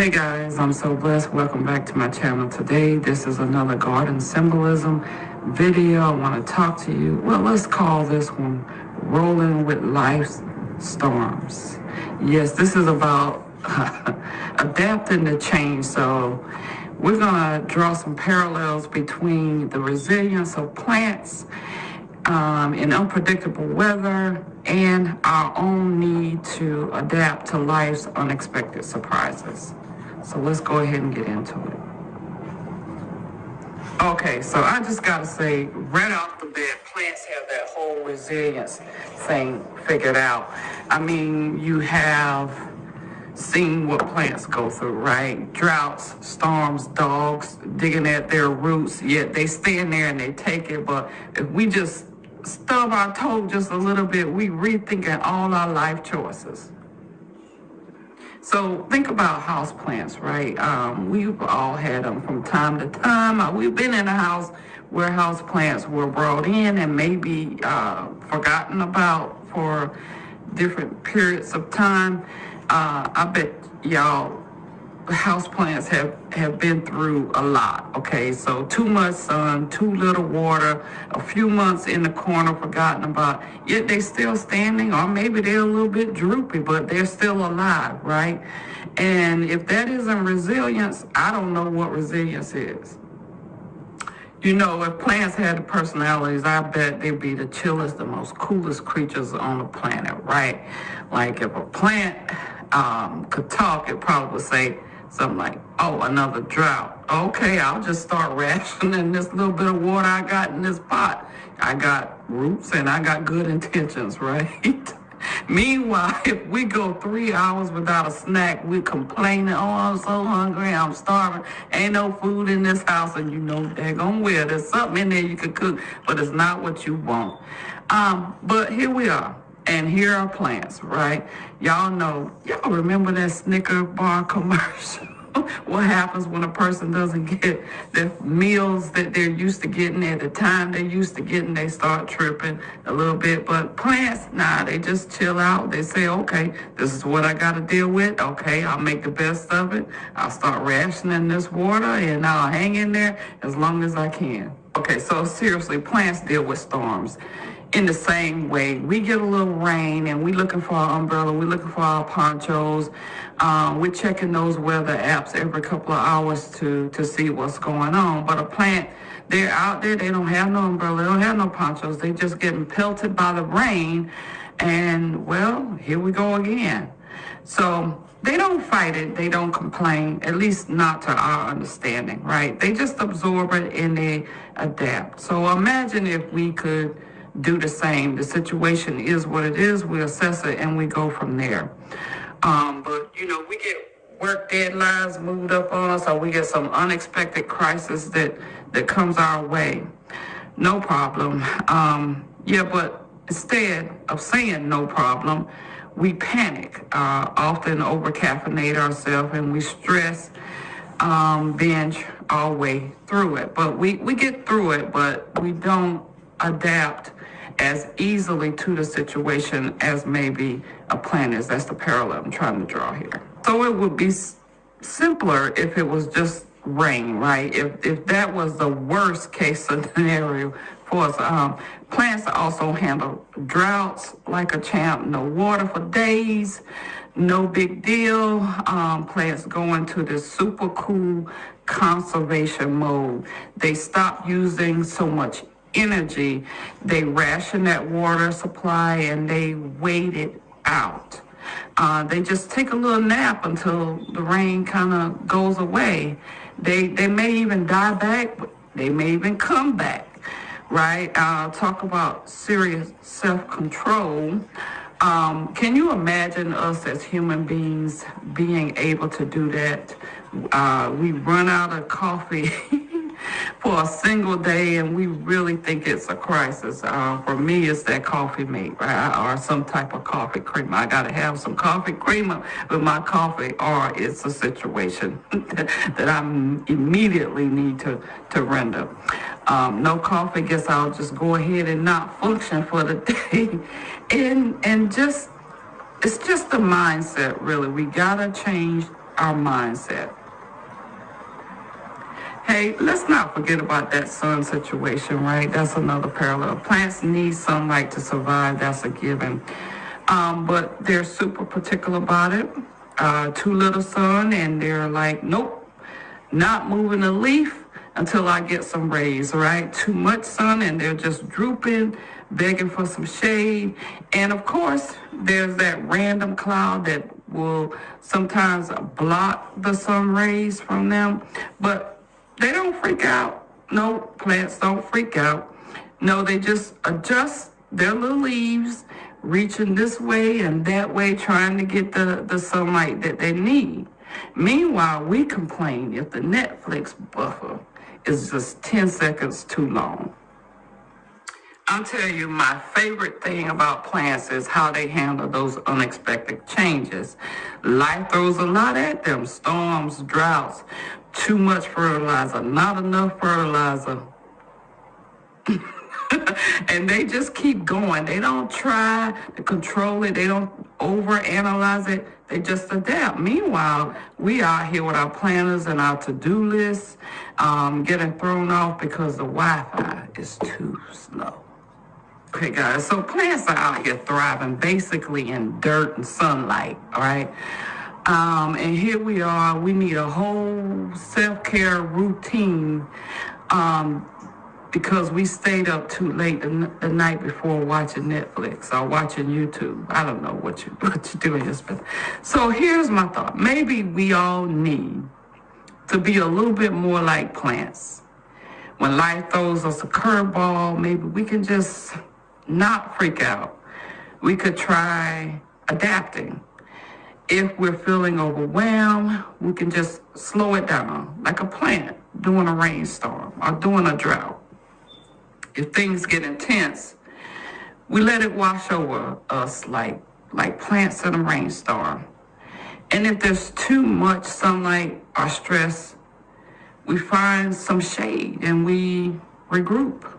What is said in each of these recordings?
Hey guys, I'm so blessed. Welcome back to my channel today. This is another garden symbolism video. I want to talk to you. Well, let's call this one Rolling with Life's Storms. Yes, this is about adapting to change. So we're going to draw some parallels between the resilience of plants in unpredictable weather and our own need to adapt to life's unexpected surprises. So let's go ahead and get into it. Okay, so I just got to say, right off the bat, plants have that whole resilience thing figured out. I mean, you have seen what plants go through, right? Droughts, storms, dogs digging at their roots, yet they stand there and they take it. But if we just stub our toe just a little bit, we rethinking all our life choices. So think about house plants, right? We've all had them from time to time. We've been in a house where house plants were brought in and maybe forgotten about for different periods of time. I bet y'all house plants have been through a lot, okay? So too much sun, too little water, a few months in the corner forgotten about, yet they still standing, or maybe they're a little bit droopy, but they're still alive, right? And if that isn't resilience, I don't know what resilience is. You know, if plants had the personalities, I bet they'd be the chillest, the most coolest creatures on the planet, right? Like if a plant could talk, it probably would say something like, oh, another drought. Okay, I'll just start rationing this little bit of water I got in this pot. I got roots and I got good intentions, right? Meanwhile, if we go 3 hours without a snack, we complaining, oh, I'm so hungry, I'm starving, ain't no food in this house, and you know daggone well there's something in there you could cook, but it's not what you want. But here we are. And here are plants, right? Y'all remember that Snicker bar commercial? What happens when a person doesn't get the meals that they're used to getting at the time they're used to getting? They start tripping a little bit. But plants, they just chill out. They say, okay, this is what I got to deal with. Okay, I'll make the best of it. I'll start rationing this water and I'll hang in there as long as I can. Okay, so seriously, plants deal with storms in the same way. We get a little rain and we're looking for our umbrella, we're looking for our ponchos. We're checking those weather apps every couple of hours to see what's going on. But a plant, they're out there, they don't have no umbrella, they don't have no ponchos, they just getting pelted by the rain. And well, here we go again. So they don't fight it, they don't complain, at least not to our understanding, right? They just absorb it and they adapt. So imagine if we could do the same. The situation is what it is. We assess it and we go from there. But we get work deadlines moved up on us, or we get some unexpected crisis that comes our way. No problem. But instead of saying no problem, we panic, often over-caffeinate ourselves, and we stress, binge our way through it. But we get through it, but we don't adapt as easily to the situation as maybe a plant is. That's the parallel I'm trying to draw here. So it would be simpler if it was just rain, right? If that was the worst case scenario for us. Plants also handle droughts like a champ. No water for days, no big deal. Plants go into this super cool conservation mode. They stop using so much energy, they ration that water supply and they wait it out. They just take a little nap until the rain kind of goes away. They may even die back, but they may even come back, right? Talk about serious self-control. Can you imagine us as human beings being able to do that? We run out of coffee for a single day and we really think it's a crisis. For me, it's that coffee mate, right? Or some type of coffee creamer. I gotta have some coffee creamer with my coffee, or it's a situation that I immediately need to render. No coffee, guess I'll just go ahead and not function for the day. And just, it's just the mindset, really. We gotta change our mindset. Hey, let's not forget about that sun situation, right? That's another parallel. Plants need sunlight to survive. That's a given. But they're super particular about it. Too little sun, and they're like, nope, not moving a leaf until I get some rays, right? Too much sun, and they're just drooping, begging for some shade. And of course, there's that random cloud that will sometimes block the sun rays from them. But they don't freak out. No, plants don't freak out. No, they just adjust their little leaves, reaching this way and that way, trying to get the sunlight that they need. Meanwhile, we complain if the Netflix buffer is just 10 seconds too long. I'll tell you, my favorite thing about plants is how they handle those unexpected changes. Life throws a lot at them: storms, droughts, too much fertilizer, not enough fertilizer. And they just keep going. They don't try to control it. They don't overanalyze it. They just adapt. Meanwhile, we out here with our planners and our to-do lists getting thrown off because the Wi-Fi is too slow. Okay, guys, so plants are out here thriving basically in dirt and sunlight, all right? And here we are. We need a whole self-care routine because we stayed up too late the night before watching Netflix or watching YouTube. I don't know what you're doing. So here's my thought. Maybe we all need to be a little bit more like plants. When life throws us a curveball, maybe we can just not freak out. We could try adapting. If we're feeling overwhelmed, we can just slow it down, like a plant during a rainstorm or during a drought. If things get intense, we let it wash over us like plants in a rainstorm. And if there's too much sunlight or stress, we find some shade and we regroup.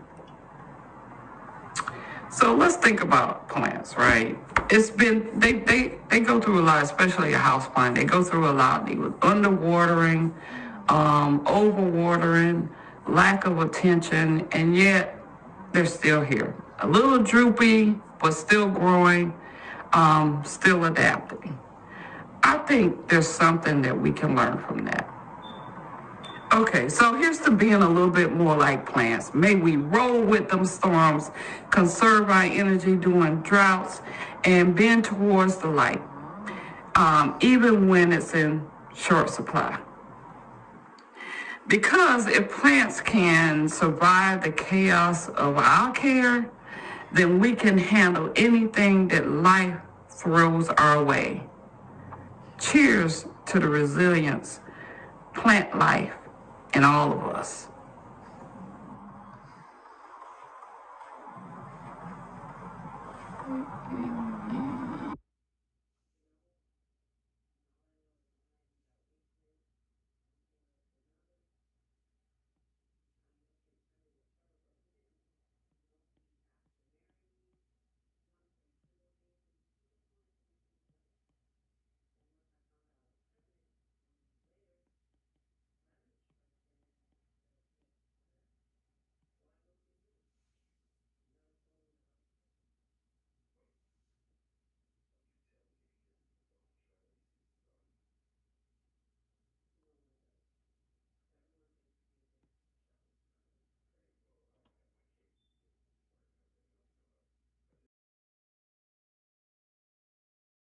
So let's think about plants, right? They go through a lot, especially a house plant. They go through a lot. They were underwatering, overwatering, lack of attention, and yet they're still here. A little droopy, but still growing, still adapting. I think there's something that we can learn from that. Okay, so here's to being a little bit more like plants. May we roll with them storms, conserve our energy during droughts, and bend towards the light, even when it's in short supply. Because if plants can survive the chaos of our care, then we can handle anything that life throws our way. Cheers to the resilience, plant life in all of us.